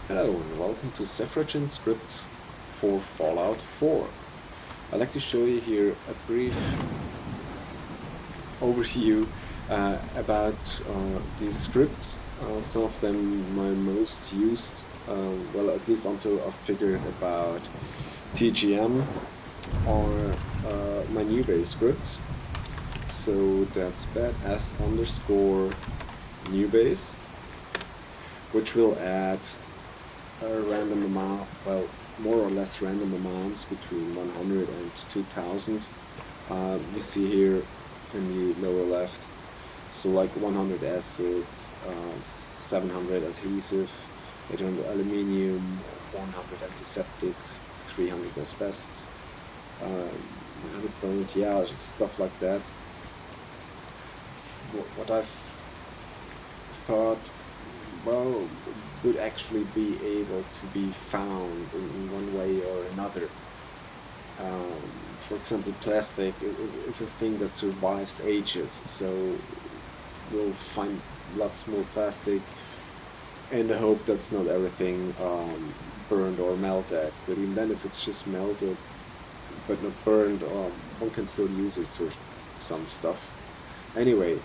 Hello and welcome to Sephrajin scripts for Fallout 4. I'd like to show you here a brief overview about these scripts. Some of them my most used, well, at least until I've figured about TGM or my new base scripts. So that's badass underscore new base, which will add a random amount, well, more or less random amounts between 100 and 2000. You see here in the lower left. So like 100 acid, 700 adhesive, 800 aluminium, 100 antiseptic, 300 asbestos, 100 bones, yeah, just stuff like that. What I've thought, well, would actually be able to be found in one way or another. For example, plastic is a thing that survives ages, so we'll find lots more plastic in the hope that's not everything burned or melted. But even then, if it's just melted but not burned, one can still use it for some stuff. Anyway,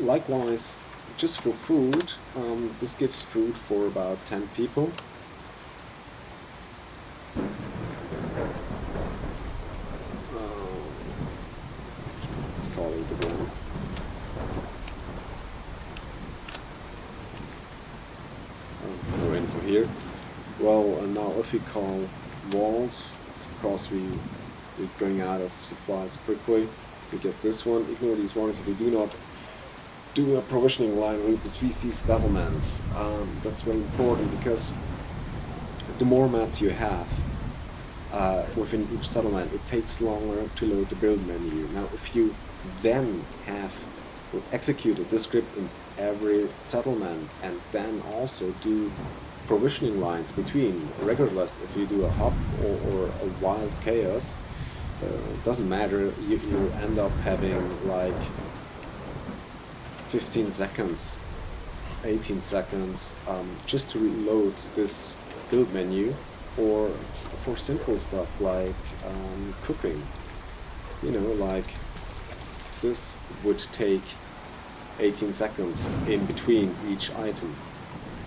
likewise, just for food, this gives food for about 10 people. Let's call it again. No info here. Well, now if we call walls, because we're going out of supplies quickly, we get this one. Ignore these warnings if we do not do a provisioning line with VC settlements. That's very important because the more mats you have within each settlement, it takes longer to load the build menu. Now, if you then have executed this script in every settlement and then also do provisioning lines between, regardless if you do a hub or a wild chaos, doesn't matter, you end up having like 15 seconds, 18 seconds just to reload this build menu, or for simple stuff like cooking. You know, like this would take 18 seconds in between each item.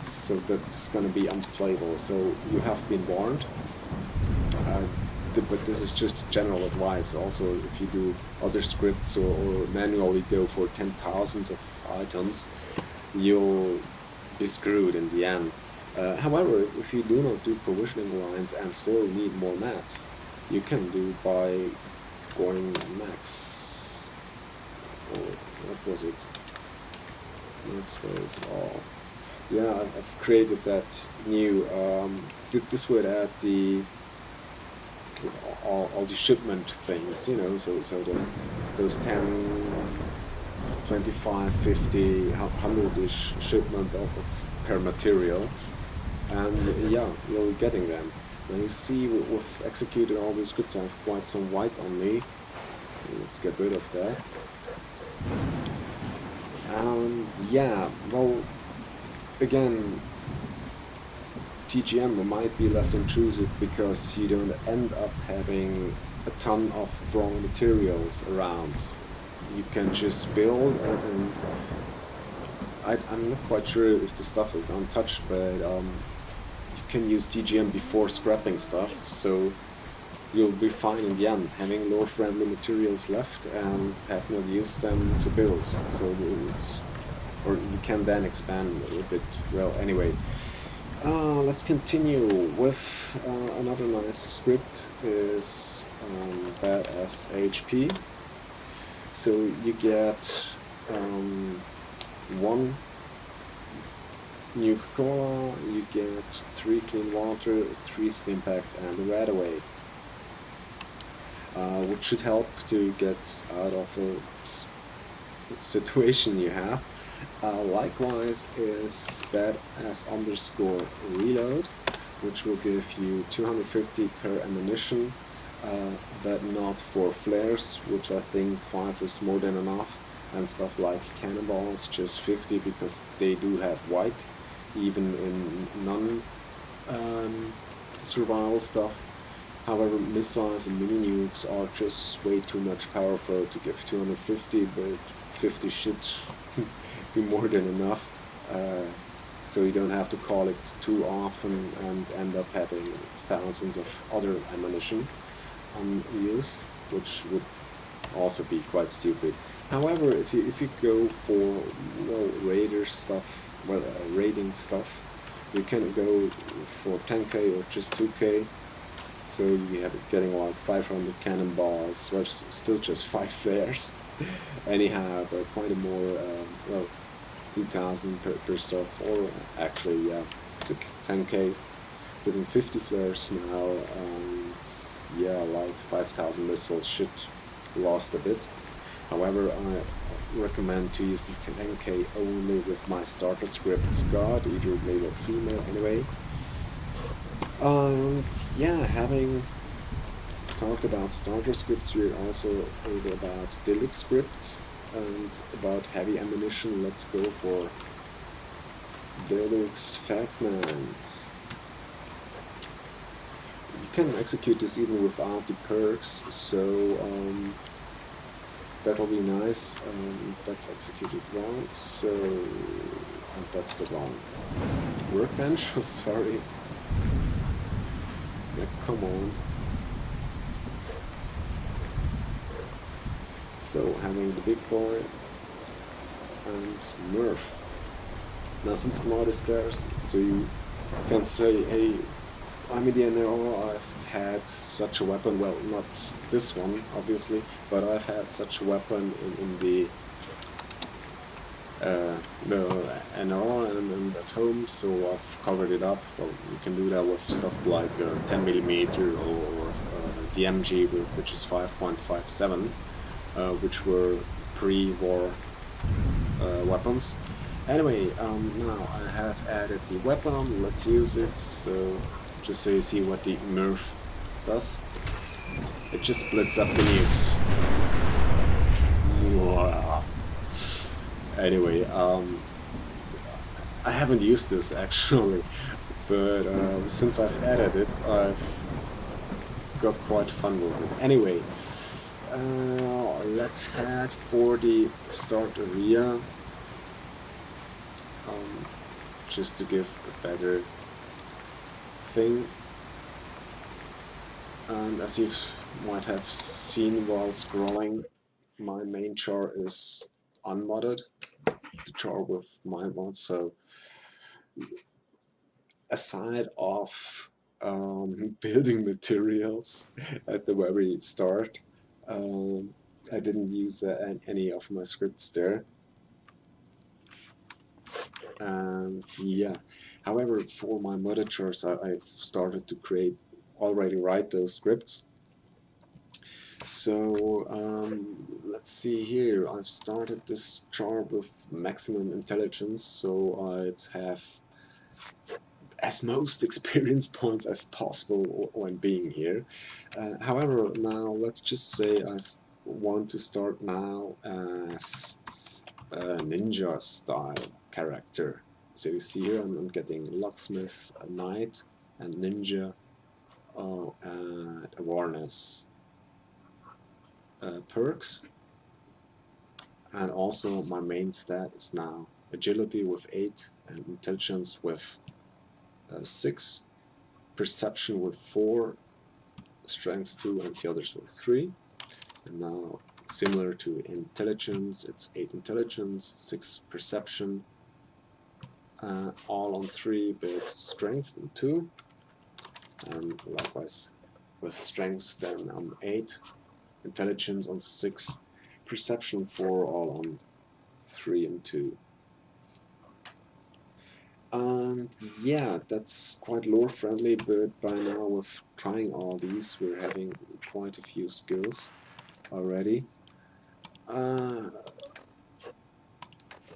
So that's gonna be unplayable. So you have been warned. But this is just general advice. Also, if you do other scripts or manually go for 10,000s of items, you'll be screwed in the end. However, if you do not do provisioning lines and still need more mats, you can do by going max. Or what was it? Max was all. Yeah, I've created that new. This would add the all the shipment things, you know, so those 10, 25, 50, 100-ish shipment of per material, and yeah, you're getting them. Now you see we've executed all these scripts. I have quite some white on me. Let's get rid of that. Yeah, well, again, TGM might be less intrusive because you don't end up having a ton of raw materials around. You can just build, and I'm not quite sure if the stuff is untouched, but you can use TGM before scrapping stuff, so you'll be fine in the end, having lore-friendly materials left and have not used them to build. So or you can then expand a little bit. Well, anyway. Let's continue with another nice script is badass HP. So you get one new Coca-Cola, you get 3 clean water, 3 stim packs, and a Radaway, which should help to get out of a situation you have. Likewise is badass underscore reload, which will give you 250 per ammunition, but not for flares, which I think 5 is more than enough, and stuff like cannonballs, just 50 because they do have white. even in non-survival stuff. However, missiles and mini nukes are just way too much powerful to give 250, but 50 should be more than enough. So you don't have to call it too often and end up having thousands of other ammunition unused, which would also be quite stupid. However, if you go for raider stuff, raiding stuff, you can go for 10k or just 2k. So you have it getting like 500 cannonballs, which is still just 5 flares. And you have quite a more, 2,000 per stuff, or actually, yeah, 10k, giving 50 flares now, and yeah, like 5,000 missiles should last a bit. However, I recommend to use the 10k only with my starter scripts god, either male or female anyway. And yeah, having talked about starter scripts, we're also over about deluxe scripts and about heavy ammunition. Let's go for deluxe Fatman. You can execute this even without the perks, so that'll be nice. That's executed wrong, so and that's the wrong workbench. Sorry. Yeah, come on. So having the big boy and Murph. Now since the mod is there, so you can say, hey, I'm in the NRO, I've had such a weapon, well, not this one, obviously, but I've had such a weapon in the NRO and at home, so I've covered it up. Well, you can do that with stuff like 10mm or the MG, which is 5.57, which were pre-war weapons. Anyway, now I have added the weapon, let's use it, so just so you see what the Murph does. It just splits up the nukes. Wow. Anyway, I haven't used this actually, but since I've added it, I've got quite fun with it. Anyway, let's head for the start area, just to give a better thing. And as you might have seen while scrolling, my main char is unmodded, the char with my mod. So aside of building materials at the very start, I didn't use any of my scripts there. And yeah, however, for my modded chars, I've started to already write those scripts. So let's see here. I've started this char with maximum intelligence, so I'd have as most experience points as possible when being here. However, now let's just say I want to start now as a ninja style character. So you see here I'm getting locksmith, knight, and ninja, and awareness perks. And also my main stat is now agility with 8 and intelligence with 6, perception with 4, strength 2 and the others with 3. And now similar to intelligence, it's 8 intelligence, 6 perception, all on 3, but strength on 2. And likewise with strength then on 8, intelligence on 6, perception 4, all on 3 and 2. And yeah, that's quite lore friendly, but by now with trying all these, we're having quite a few skills already.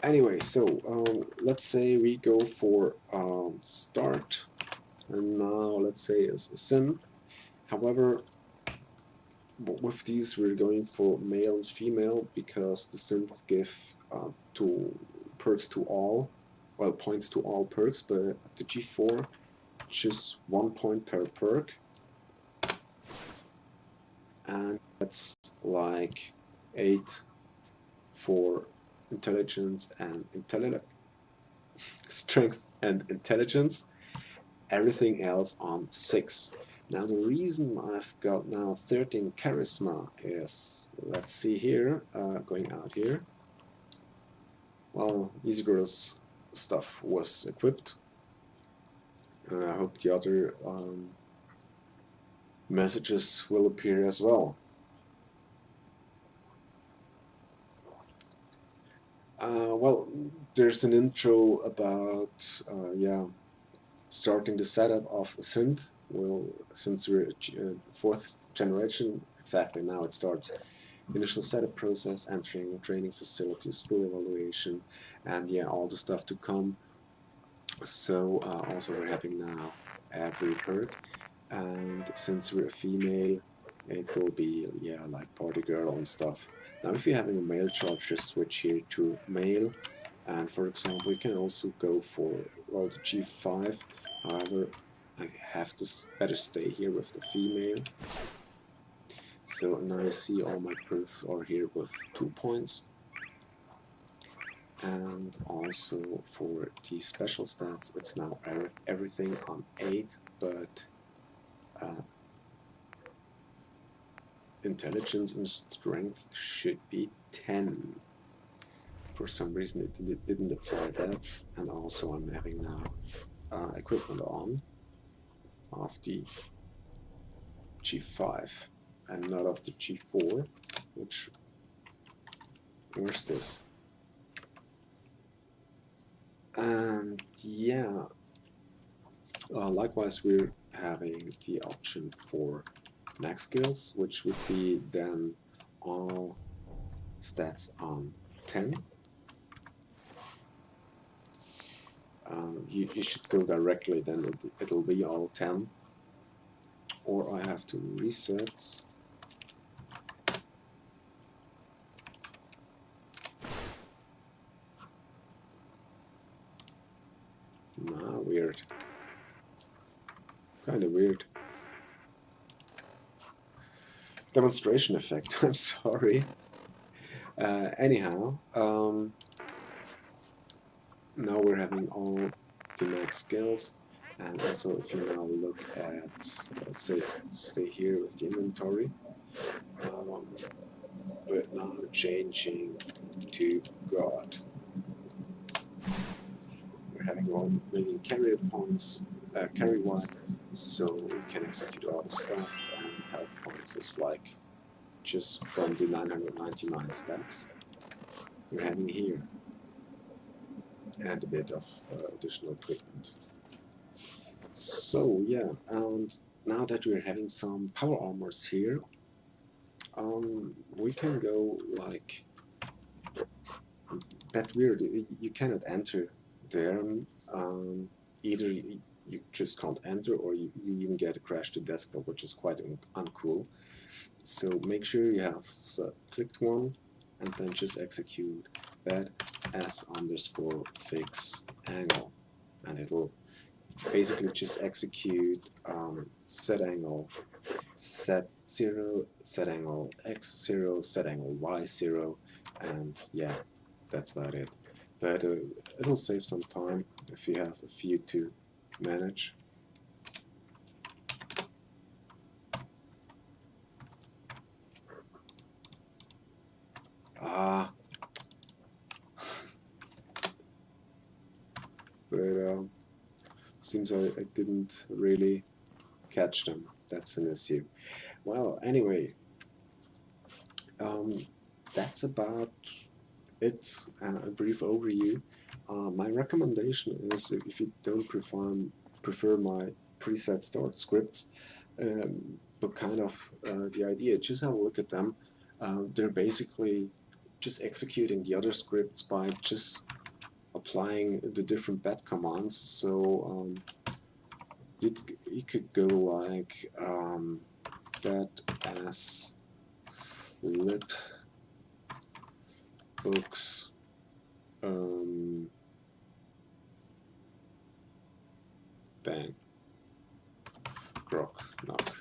Anyway, so let's say we go for start, and now let's say a synth. However, with these we're going for male and female because the synth give perks to all. well, points to all perks, but the G4, just 1 point per perk. And that's like 8 for intelligence and strength and intelligence. Everything else on 6. Now the reason I've got now 13 charisma is, let's see here, going out here. Well, Isgur's stuff was equipped. I hope the other messages will appear as well. Well, there's an intro about yeah, starting the setup of a synth. Well, since we're 4th generation, exactly now it starts. Initial setup process, entering training facilities, skill evaluation, and yeah, all the stuff to come. So also we're having now every perk, and since we're a female, it will be, yeah, like party girl and stuff. Now if you're having a male charge, just switch here to male, and for example you can also go for, well, the G5. However, I have to better stay here with the female. So now you see all my perks are here with 2 points. And also for the special stats, it's now everything on 8, but intelligence and strength should be 10. For some reason it didn't apply that. And also I'm having now equipment on of the G5 and not of the G4, which, where's this? And yeah, likewise we're having the option for max skills, which would be then all stats on 10. You should go directly, then it'll be all 10. Or I have to reset. Nah, weird. Kind of weird. Demonstration effect, I'm sorry. Anyhow, now we're having all the max skills, and also if you now look at, let's say, stay here with the inventory, but now changing to God. We're having 1 million carrier points, carry one, so we can execute all the stuff, and health points is like just from the 999 stats we're having here, and a bit of additional equipment. So yeah, and now that we're having some power armors here, we can go like that weird. You cannot enter there. Either you just can't enter, or you even get a crash to desktop, which is quite uncool. So make sure you have clicked one, and then just execute bed s_fix angle, and it'll basically just execute set angle z0, set angle x0, set angle y0, and yeah, that's about it. But it'll save some time if you have a few to manage. But seems I didn't really catch them. That's an issue. Well, anyway, that's about it. A brief overview. My recommendation is, if you don't prefer my preset start scripts, but kind of the idea, just have a look at them. They're basically just executing the other scripts by just applying the different bat commands. So you could go like bat as lib books bang, grok, knock.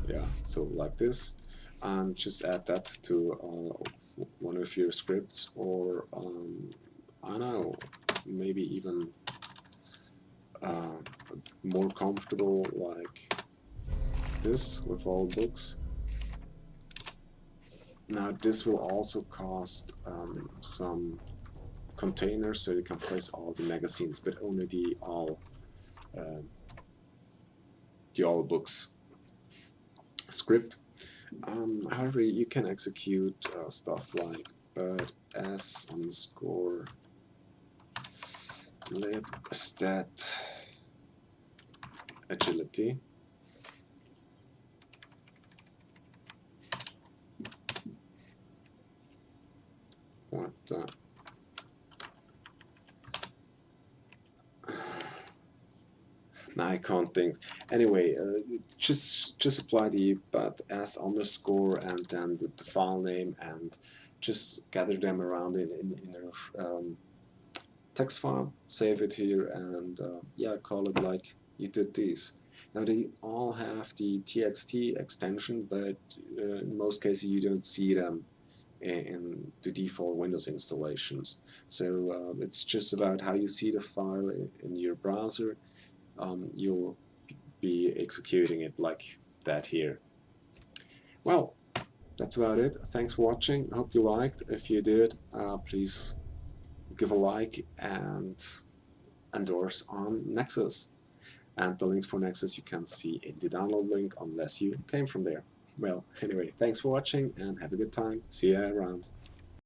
Yeah, so like this, and just add that to one of your scripts, or I don't know, maybe even more comfortable like this with all books. Now this will also cost some containers, so you can place all the magazines, but only the all books script. However, you can execute stuff like but s underscore lib stat agility. What now I can't think. Anyway, just apply the but s underscore and then the file name, and just gather them around in a text file, save it here, and yeah, call it like you did these. Now they all have the txt extension, but in most cases you don't see them in the default Windows installations. So it's just about how you see the file in your browser. You'll be executing it like that here. Well, that's about it. Thanks for watching. Hope you liked. If you did, please give a like and endorse on Nexus. And the links for Nexus you can see in the download link unless you came from there. Well, anyway, thanks for watching and have a good time. See you around.